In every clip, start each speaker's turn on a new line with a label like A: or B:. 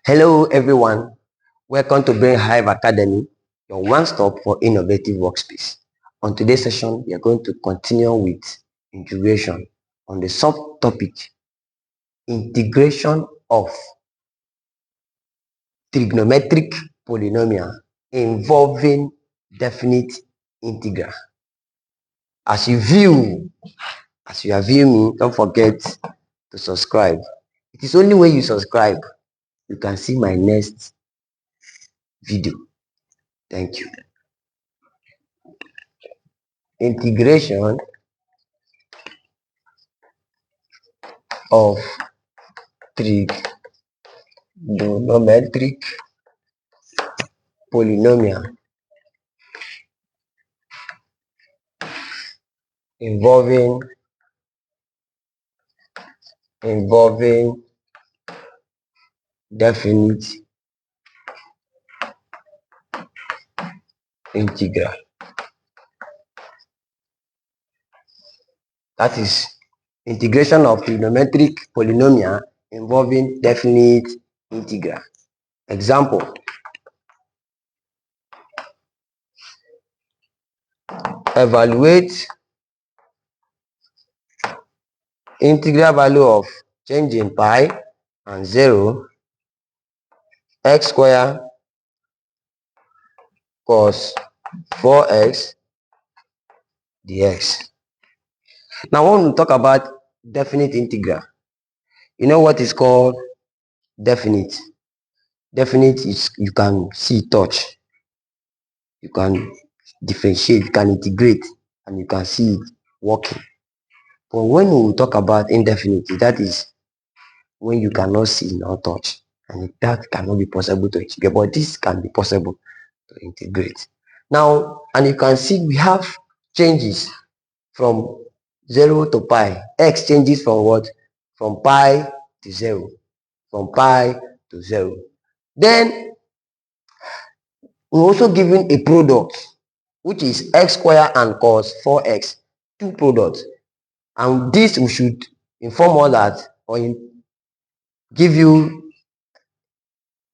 A: Hello everyone, welcome to Brain Hive Academy, your one-stop for innovative workspace. On today's session, we are going to continue with integration on the subtopic integration of trigonometric polynomial involving definite integral. As you are viewing me, don't forget to subscribe. It is only when you subscribe you can see my next video. Thank you. Integration of trigonometric polynomial involving definite integral. That is integration of trigonometric polynomial involving definite integral. Example: evaluate integral value of change in pi and 0 x square cos 4x dx. Now when we talk about definite integral, you know what is called definite. Definite is you can see, touch, you can differentiate, you can integrate, and you can see it working. But when we talk about indefinite, that is when you cannot see nor touch, and that cannot be possible to integrate, but this can be possible to integrate. Now, and you can see we have changes from 0 to pi. X changes from what? From pi to 0. From pi to 0. Then we're also given a product, which is x square and cos 4x, two products. And this we should inform us that, or give you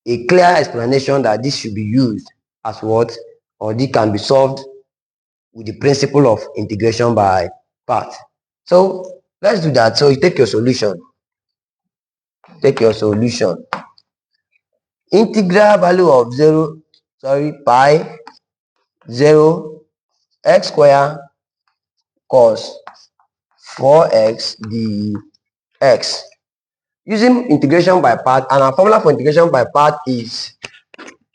A: a clear explanation that this should be used as what, or this can be solved with the principle of integration by part. So let's do that. So you take your solution. Integral value of pi 0 x square cos 4x dx. Using integration by part, and our formula for integration by part is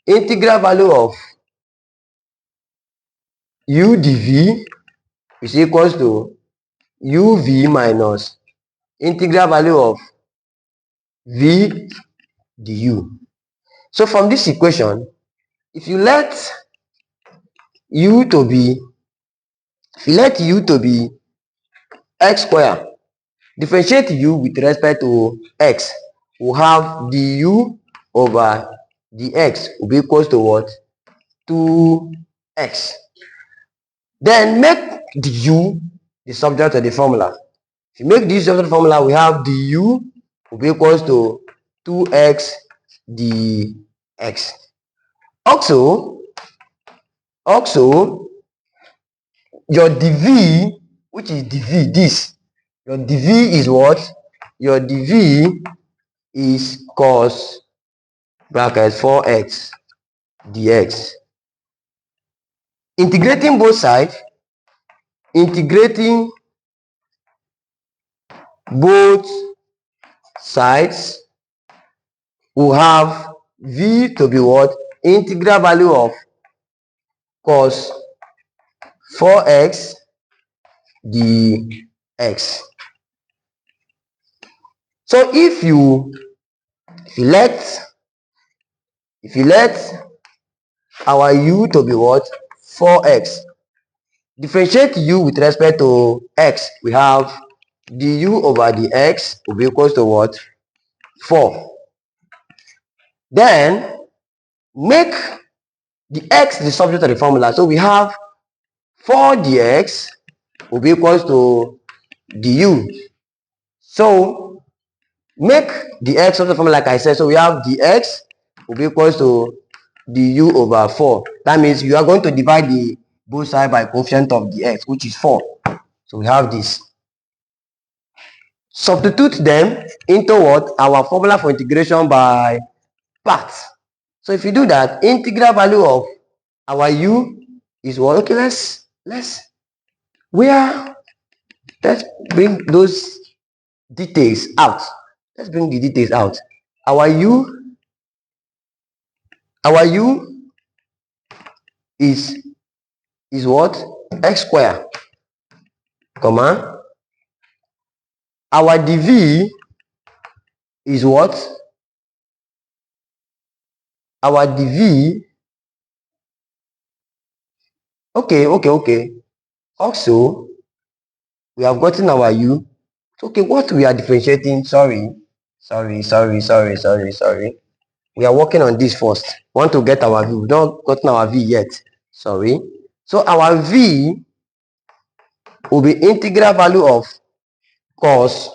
A: integral value of u dv is equals to uv minus integral value of v du. So from this equation, if you let u to be x square, differentiate u with respect to x, we'll have du over dx will be equals to what? 2x. Then make the u the subject of the formula. If you make this subject of the formula, we have du will be equals to 2x dx. Also, your dv, which is dv, this, your dv is what? Your dv is cos bracket 4x dx. Integrating both sides, we'll have v to be what? Integral value of cos 4x dx. So if you let our u to be what? 4x, differentiate u with respect to x, we have du over dx will be equals to what? 4. Then make the x the subject of the formula, so we have 4 dx will be equals to du. So make the x of the formula like I said. So we have the x will be equals to the u over 4. That means you are going to divide the both sides by coefficient of the x, which is 4. So we have this. Substitute them into what? Our formula for integration by parts. So if you do that, integral value of our u is what? Okay, let's bring those details out. Let's bring the details out. Our u is what? X square, comma. Our dv is what? Our dv. Okay. Also, we have gotten our u. Okay, what we are differentiating? Sorry. We are working on this first. Want to get our v. We don't gotten our v yet. Sorry. So our v will be integral value of cos.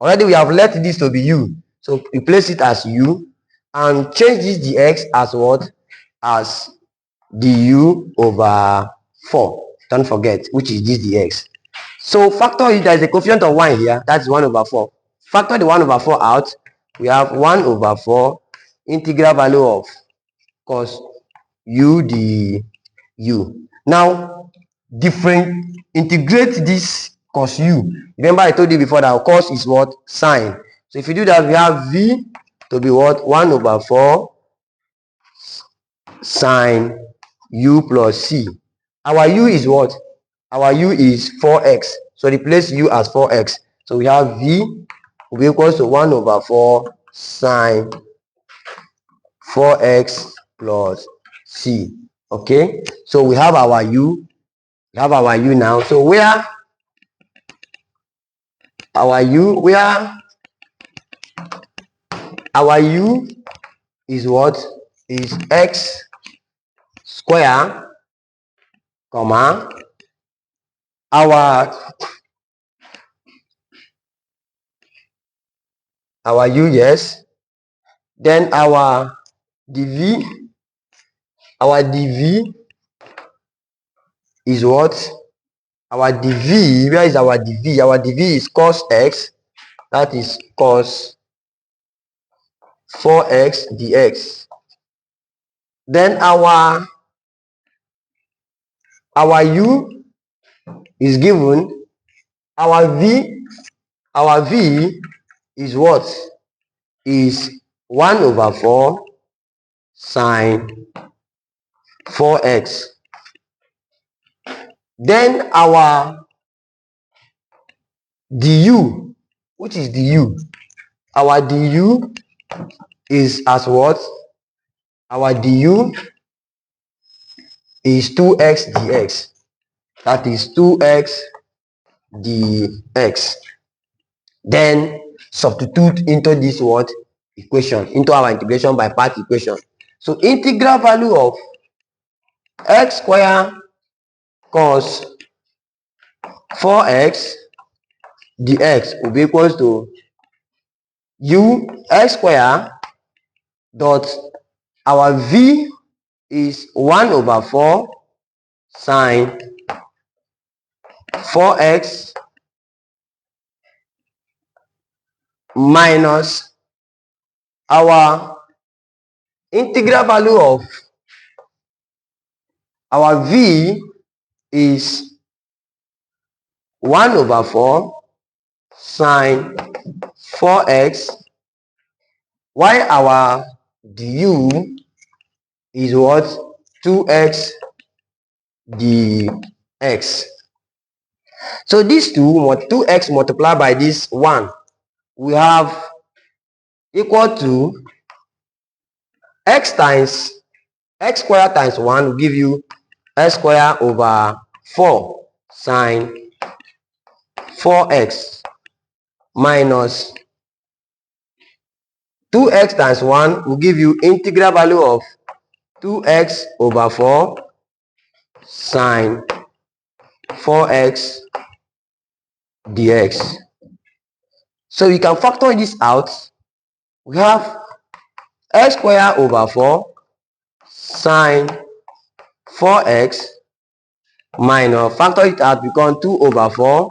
A: Already we have let this to be u. So replace it as u and change this dx as what? As du over 4. Don't forget, which is this dx. So factor it, there is a coefficient of 1 here. That's 1 over 4. Factor the 1 over 4 out. We have 1 over 4 integral value of cos u du. Now, integrate this cos u. Remember I told you before that cos is what? Sine. So if you do that, we have v to be what? 1 over 4 sine u plus c. Our u is what? Our u is 4x. So replace u as 4x. So we have v will be equals to 1 over 4 sine 4x plus c. Okay, so we have our u. We have our u now. So where our u is what? Is x square, comma, our u, yes. Then our dv is what? Our dv, where is our dv? Our dv is cos x. That is cos 4x dx. Then our u is given. Our v is what? Is 1 over 4 sine 4x. Then our du, which is du? Our du is as what? Our du is 2x dx. That is 2x dx. Then substitute into this what? Equation, into our integration by part equation. So integral value of x square cos 4x dx will be equals to u x square dot our v is 1 over 4 sine 4x minus our integral value of our v is 1 over 4 sine 4x, while our du is what? 2x dx. So these 2x multiplied by this 1, we have equal to x square times 1 will give you x square over 4 sine 4x minus 2x times 1 will give you integral value of 2x over 4 sine 4x dx. So you can factor this out. We have x squared over 4 sine 4x minus, factor it out, become 2 over 4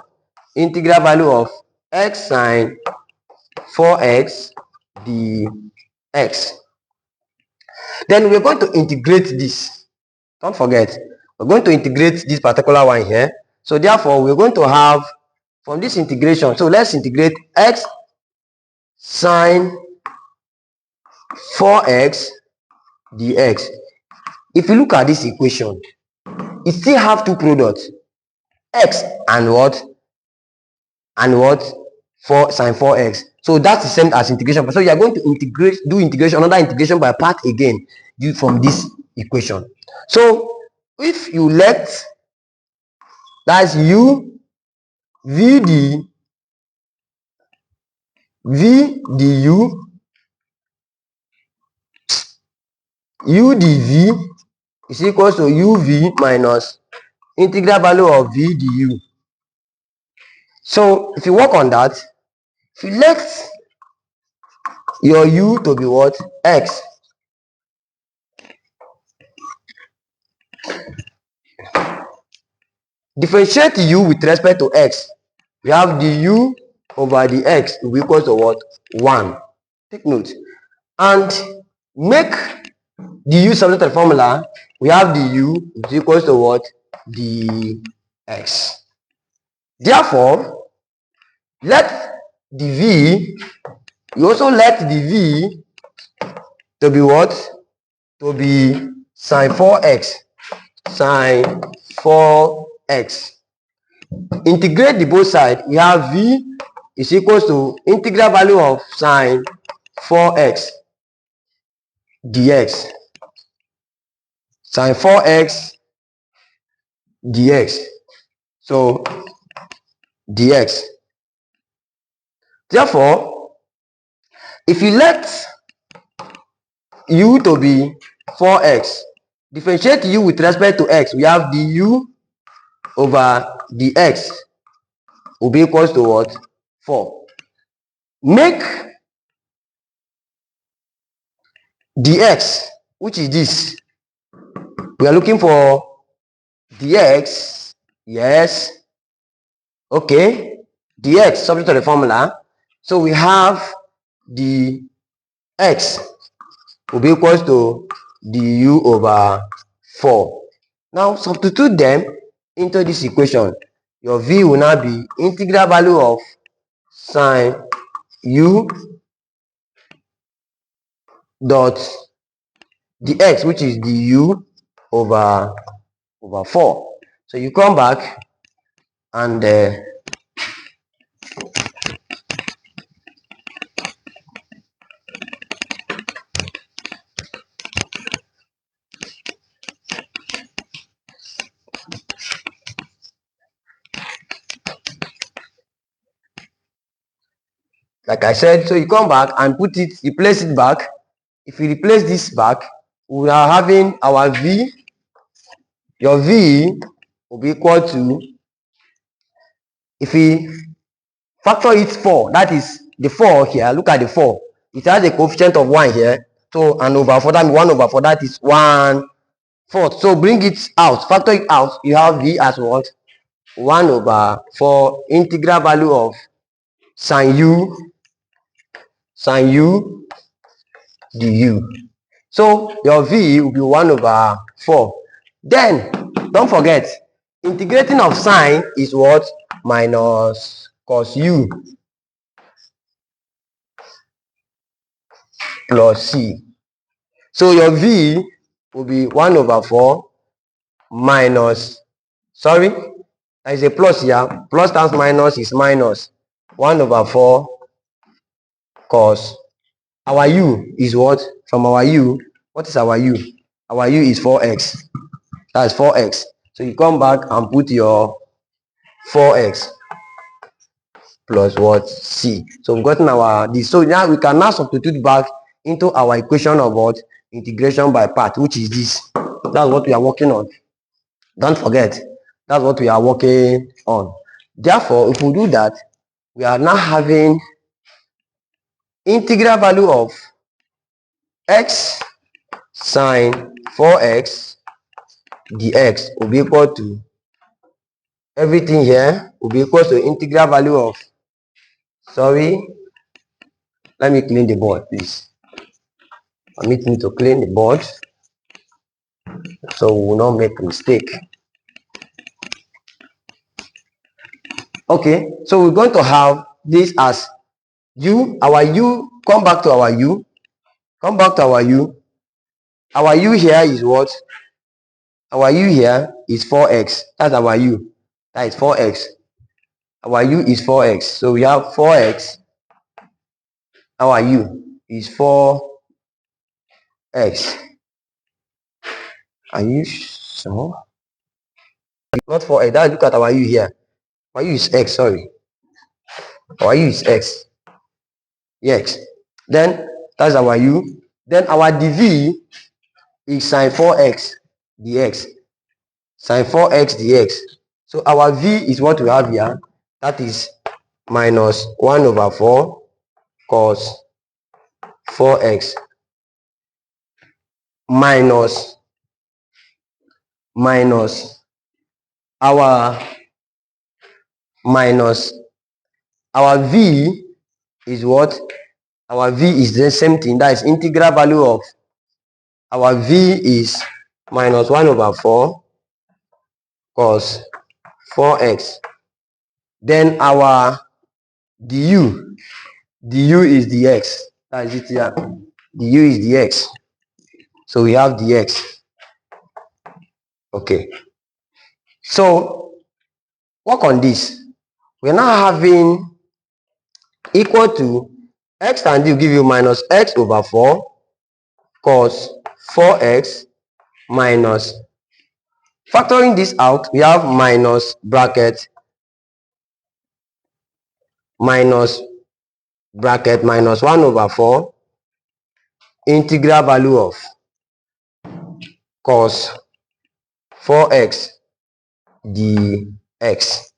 A: integral value of x sine 4x dx. Then we're going to integrate this. Don't forget, we're going to integrate this particular one here. So therefore, we're going to have from this integration, so let's integrate x sine 4x dx. If you look at this equation, it still have two products, x and what? And what? 4 sine 4x. So that's the same as integration. So you are going to integrate, do integration, another integration by part again, due from this equation. So if you let, that's u v du u dv is equals to uv minus integral value of v du. So if you work on that, if you let your u to be what? X. Differentiate u with respect to x. We have du over the x will be equal to what? 1. Take note. And make du substitute the formula. We have du is equal to what? Dx. Therefore, let the v, you also let the v to be what? To be sine 4x. Sine 4x. Integrate the both sides. We have v is equals to integral value of sine 4x dx. Sine 4x dx. So dx. Therefore, if you let u to be 4x, differentiate u with respect to x, we have du over dx will be equals to what? 4. Make dx, which is this, we are looking for dx, yes, okay, dx subject to the formula. So we have the x will be equals to du over 4. Now substitute them into this equation. Your v will now be integral value of sine u dot dx, which is du over 4. So you come back and like I said, so you come back and put it, you place it back. If you replace this back, we are having our v, your v will be equal to, if we factor it 4, that is the 4 here, look at the 4, it has a coefficient of 1 here, so and over 4, that means 1 over 4, that is 1/4. So bring it out, factor it out, you have v as what? 1 over 4 integral value of sine u du. So your v will be 1 over 4. Then don't forget, integrating of sine is what? Minus cos u plus c. So your v will be 1 over 4 minus, sorry, there is a plus here, plus times minus is minus 1 over 4 cos, our u is what? From our u, what is our u? Our u is 4x. That's 4x. So you come back and put your 4x plus what? C. So we've gotten our this. So now we can now substitute back into our equation of what? Integration by part, which is this. That's what we are working on. Don't forget, that's what we are working on. Therefore, if we do that, we are now having integral value of x sine 4x dx will be equal to, everything here will be equal to integral value of, sorry, let me clean the board please. Permit me to clean the board so we will not make mistake. Okay, so we're going to have this as u, our u, come back to our u, come back to our u. Our u here is what? Our u here is 4x. That's our u. That is 4x. Our u is 4x. So we have 4x. Our u is 4x. Are you sure? Not 4x. That, look at our u here. Our u is x, sorry. Our u is x. Yes. Then that's our u. Then our dv is sine 4x dx. Sine 4x dx. So our v is what we have here. That is minus 1 over 4 cos 4x minus our v is what? Our v is the same thing. That is integral value of our v is minus 1 over 4 cos 4x. Then our du is dx. That is it here. Du is dx. So we have dx. Okay. So work on this. We're now having equal to x and u give you minus x over 4 cos 4x minus, factoring this out, we have minus bracket minus 1 over 4 integral value of cos 4x dx.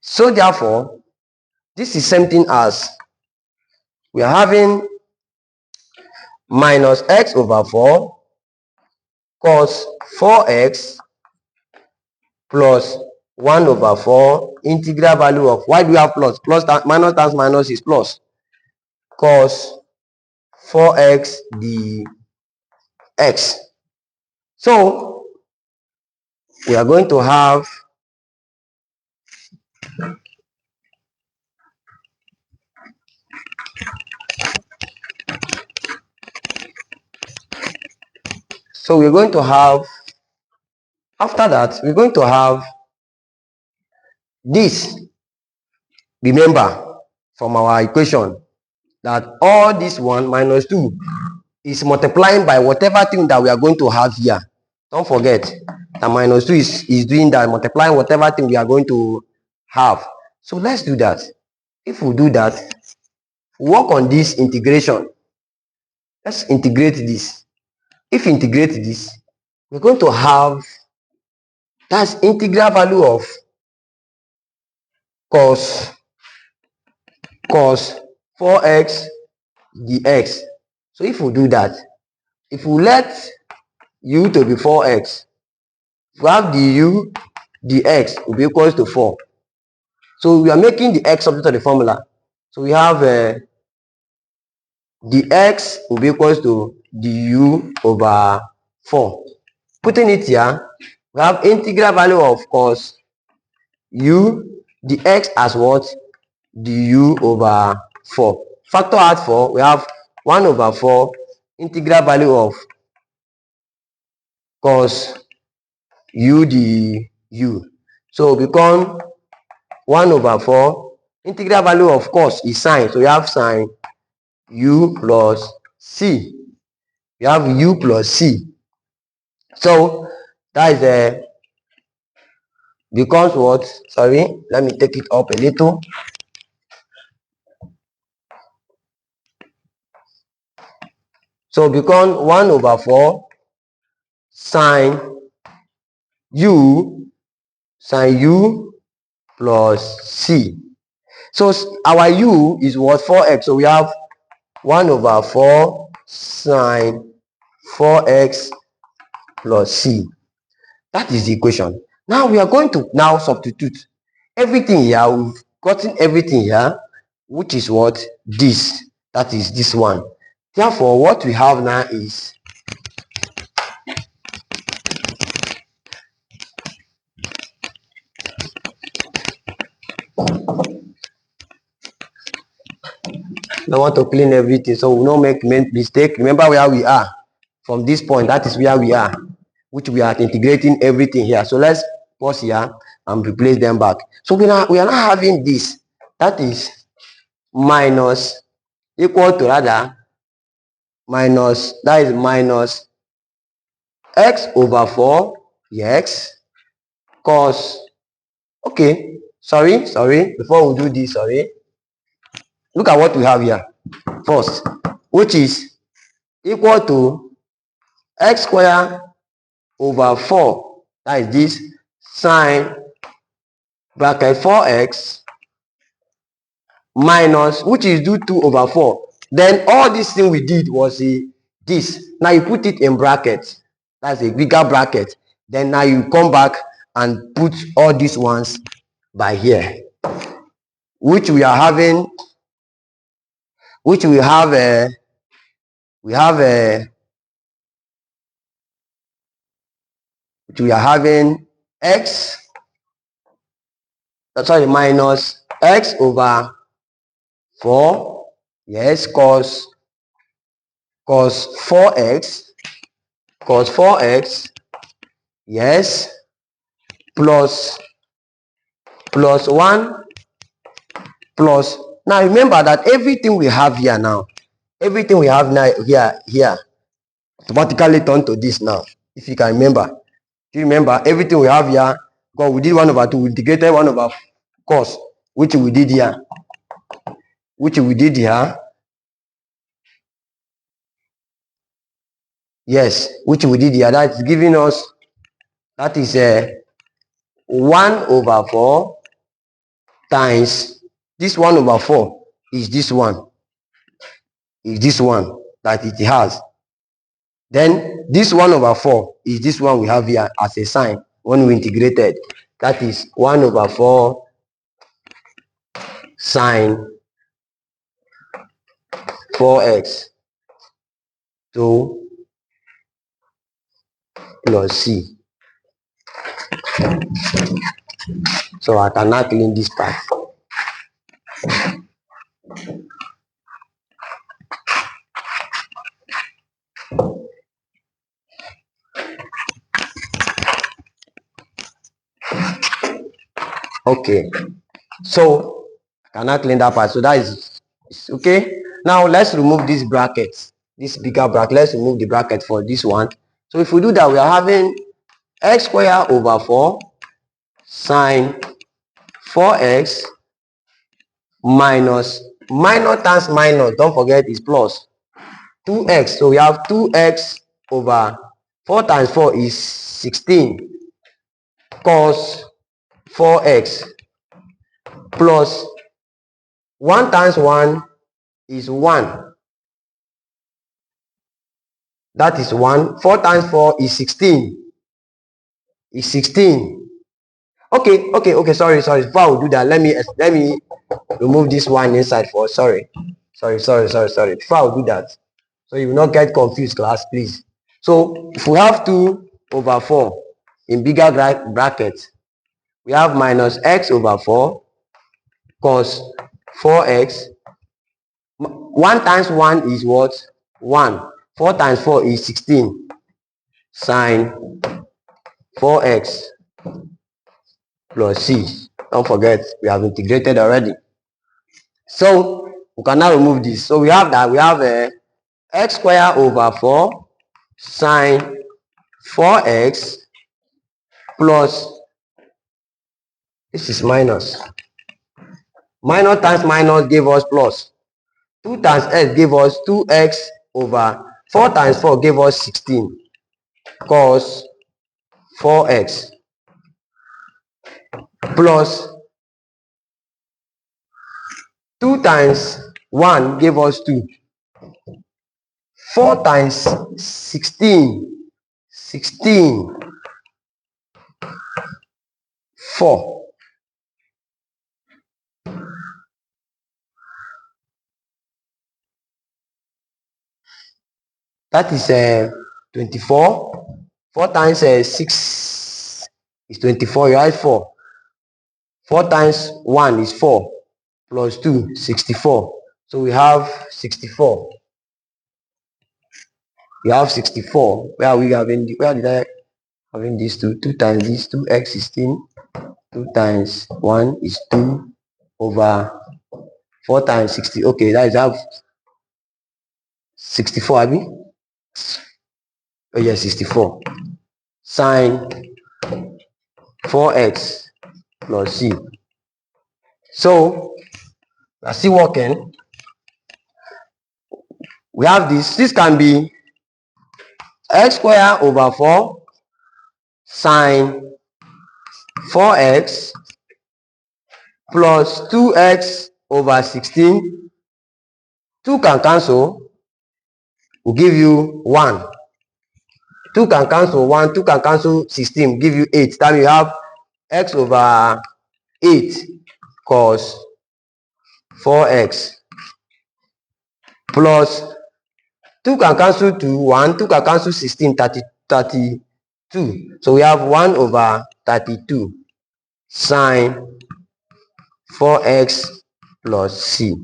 A: So therefore, this is same thing as we are having minus x over 4 cos 4x plus 1 over 4 integral value of, why do we have plus? Plus minus times minus is plus, cos 4x dx. So we are going to have after that, we're going to have this. Remember from our equation that all this 1 minus 2 is multiplying by whatever thing that we are going to have here. Don't forget that minus 2 is doing that, multiplying whatever thing we are going to have. So let's do that. If we do that, work on this integration. Let's integrate this. If we integrate this, we're going to have, that's integral value of cos 4x dx. So if we do that, if we let u to be 4x, we have du dx will be equals to 4. So we are making the x subject to the formula. So we have dx will be equals to du over 4. Putting it here, we have integral value of cos u dx as what? Du over 4. Factor out 4, we have 1 over 4 integral value of cos u du. So become 1 over 4 integral value of cos is sine. So we have sine u plus c. We have u plus c. So that is becomes what? Sorry, let me take it up a little. So become 1 over 4 sine u plus c. So our u is what? 4x. So we have 1 over 4 sine 4x plus c. That is the equation. Now we are going to now substitute everything here. We've gotten everything here, which is what? This. That is this one. Therefore, what we have now is I want to clean everything so we don't make mistake. Remember where we are. From this point, that is where we are, which we are integrating everything here. So let's pause here and replace them back. So we are not having this. That is minus equal to rather minus, that is minus x over 4 x cos, okay, sorry, before we do this, sorry, look at what we have here first, which is equal to x square over 4, that is this, sine bracket 4x minus, which is do 2 over 4. Then all this thing we did was this. Now you put it in brackets. That's a bigger bracket. Then now you come back and put all these ones by here, which we are having, which we have a, which we are having x, sorry, minus x over 4, yes, cos 4x, yes, plus 1 plus, now remember that everything we have here now, everything we have now here automatically turn to this now. If you can remember, do you remember everything we have here? Because we did 1 over 2, we integrated 1 over cos, which we did here, yes, which we did here. That's giving us, that is 1 over 4 times this 1 over 4 is this one, that it has. Then this 1 over 4 is this one we have here as a sign when we integrated. That is 1 over 4 sine 4x to plus c. So I cannot clean this part. Okay, so I cannot clean that part. So that is okay. Now let's remove these brackets, this bigger bracket. Let's remove the bracket for this one. So if we do that, we are having x square over 4 sine 4x minus times minus, don't forget is plus 2x. So we have 2x over 4 times 4 is 16 cos 4x plus 1 times 1 is 1. That is 1. 4 times 4 is 16. Okay, sorry. Before we do that, let me remove this one inside for, sorry. Before I do that, so you will not get confused, class, please. So if we have 2 over 4 in bigger brackets, we have minus x over 4 cos 4x. 1 times 1 is what? 1. 4 times 4 is 16 sine 4x plus c. Don't forget, we have integrated already. So we can now remove this. So we have that, we have x square over 4 sine 4x plus, this is minus times minus gave us plus, 2 times x gave us 2x over 4 times 4 gave us 16 cos 4x plus 2 times 1 gave us 2. 4 times 16. 4. That is 24. 4 times 6 is 24. You add 4. 4 times 1 is 4. Plus 2, 64. So we have 64. We have 64. Where are we having? Where did I having these two? 2 times this 2x 16. 2 times 1 is 2 over 4 times 60. Okay, that is have 64, Abby. Oh yeah, 64. Sine 4x plus c. So we are still working. We have this. This can be x squared over 4 sine 4x plus 2x over 16. 2 can cancel. Will give you 1. 2 can cancel 1. 2 can cancel 16. Give you 8. Then you have x over 8 cos 4x plus 2 can cancel 2. 1. 2 can cancel 16. 32. So we have 1 over 32 sine 4x plus c.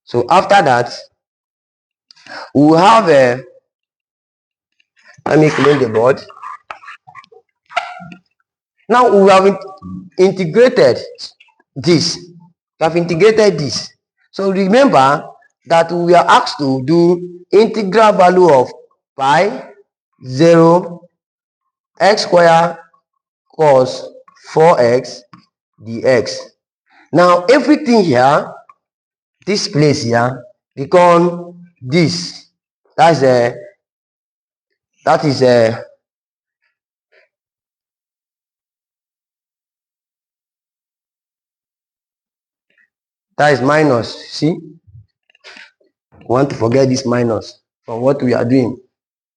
A: So after that, we will have a, let me clean the board. Now we have integrated this. We have integrated this. So remember that we are asked to do integral value of pi 0 x squared cos 4x dx. Now everything here, this place here, become this. That is minus. See, we want to forget this minus from what we are doing.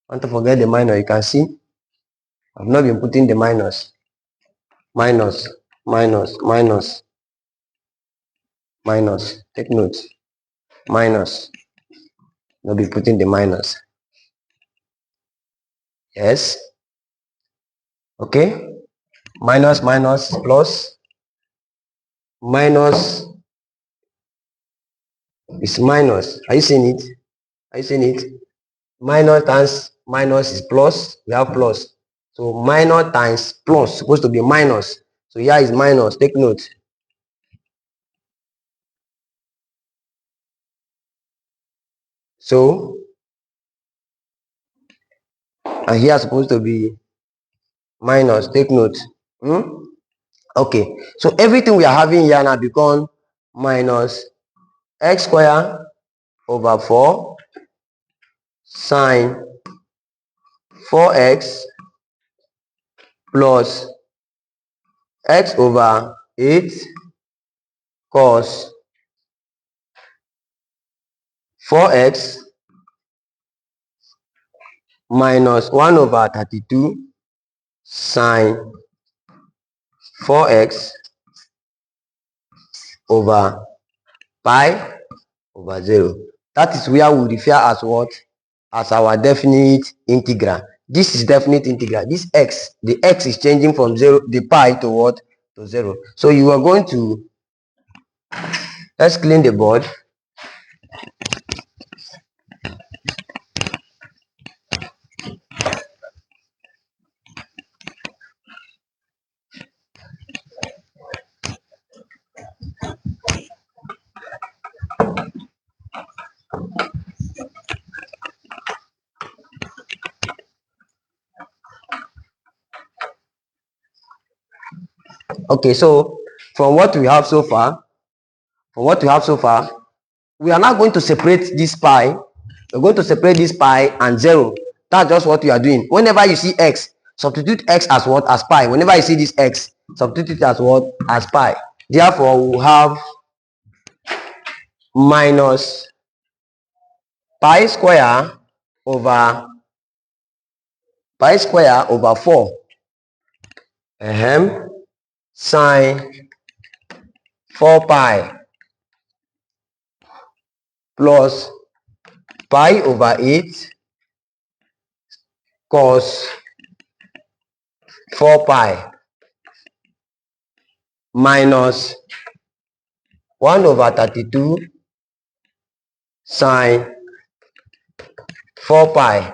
A: Want to forget the minus. You can see I've not been putting the minus. Minus. Take note. Minus. Not be putting the minus. Yes. Okay. Minus plus. Minus is minus. Are you seeing it? Minus times minus is plus. We have plus. So minus times plus supposed to be minus. So here is minus. Take note. So and here is supposed to be minus. Take note. Okay. So everything we are having here now become minus x squared over 4 sine 4x plus x over 8 cos 4x minus 1 over 32 sine 4x over pi over 0. That is where we refer as what? As our definite integral. This is definite integral. This x, the x is changing from 0, the pi to what? To 0. So you are going to, let's clean the board. Okay, so from what we have so far, we are now going to separate this pi. We're going to separate this pi and 0. That's just what we are doing. Whenever you see x, substitute x as what? As pi. Whenever you see this x, substitute it as what? As pi. Therefore, we'll have minus pi square over 4 sine 4 pi plus pi over 8 cos 4 pi minus 1 over 32 sine 4 pi.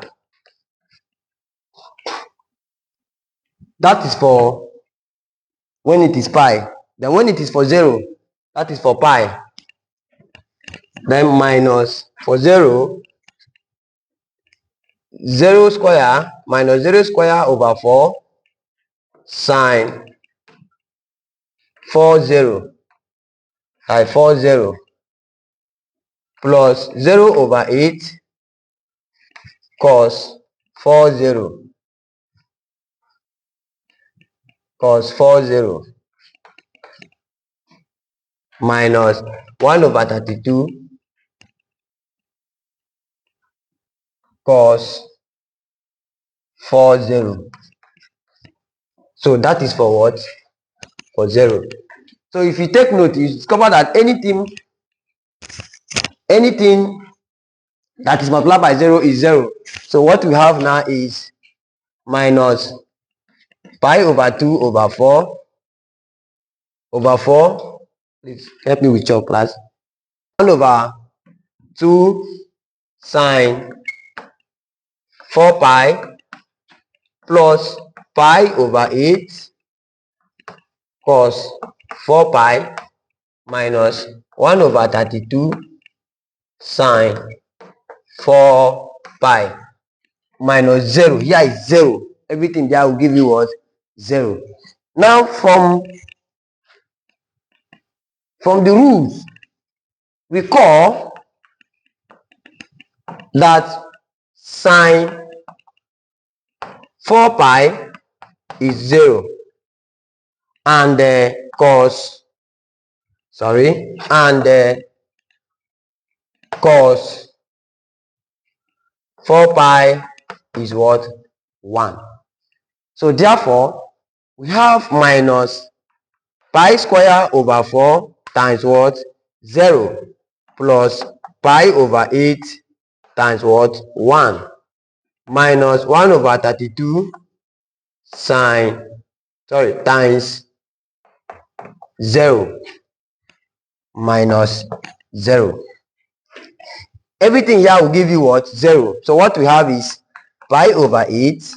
A: That is for when it is pi. Then when it is for 0, that is for pi. Then minus for 0 square minus 0 square over 4 sine 40 plus 0 over 8 cos 40 minus 1 over 32 cos 40. So that is for what? For 0. So if you take note, you discover that anything that is multiplied by 0 is 0. So what we have now is minus pi over 2 over 4. Please help me with your class. 1 over 2 sine 4 pi plus pi over 8 cos 4 pi minus 1 over 32 sine 4 pi minus 0. Here is 0. Everything there will give you what? 0. Now from the rules, we call that sine 4 pi is 0 and cos 4 pi is what? 1. So therefore we have minus pi square over 4 times what? 0 plus pi over 8 times what? 1 minus 1 over 32 times 0 minus 0. Everything here will give you what? 0. So what we have is pi over 8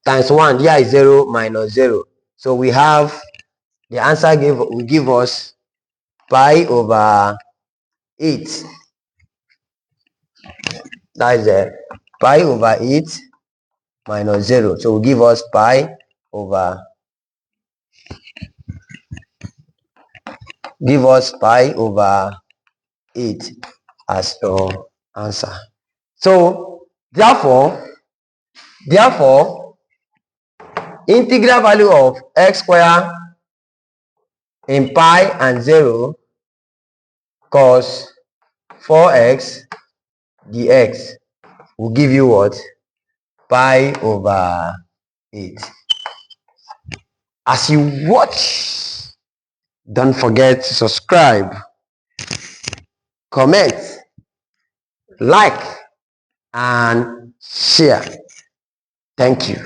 A: times 1. Here is 0 minus 0. So we have the answer will give us pi over 8. That is pi over 8 minus 0. So will give us pi over 8 as your answer. So therefore integral value of x square in pi and 0 cos 4x dx will give you what? Pi over 8. As you watch, don't forget to subscribe, comment, like and share. Thank you.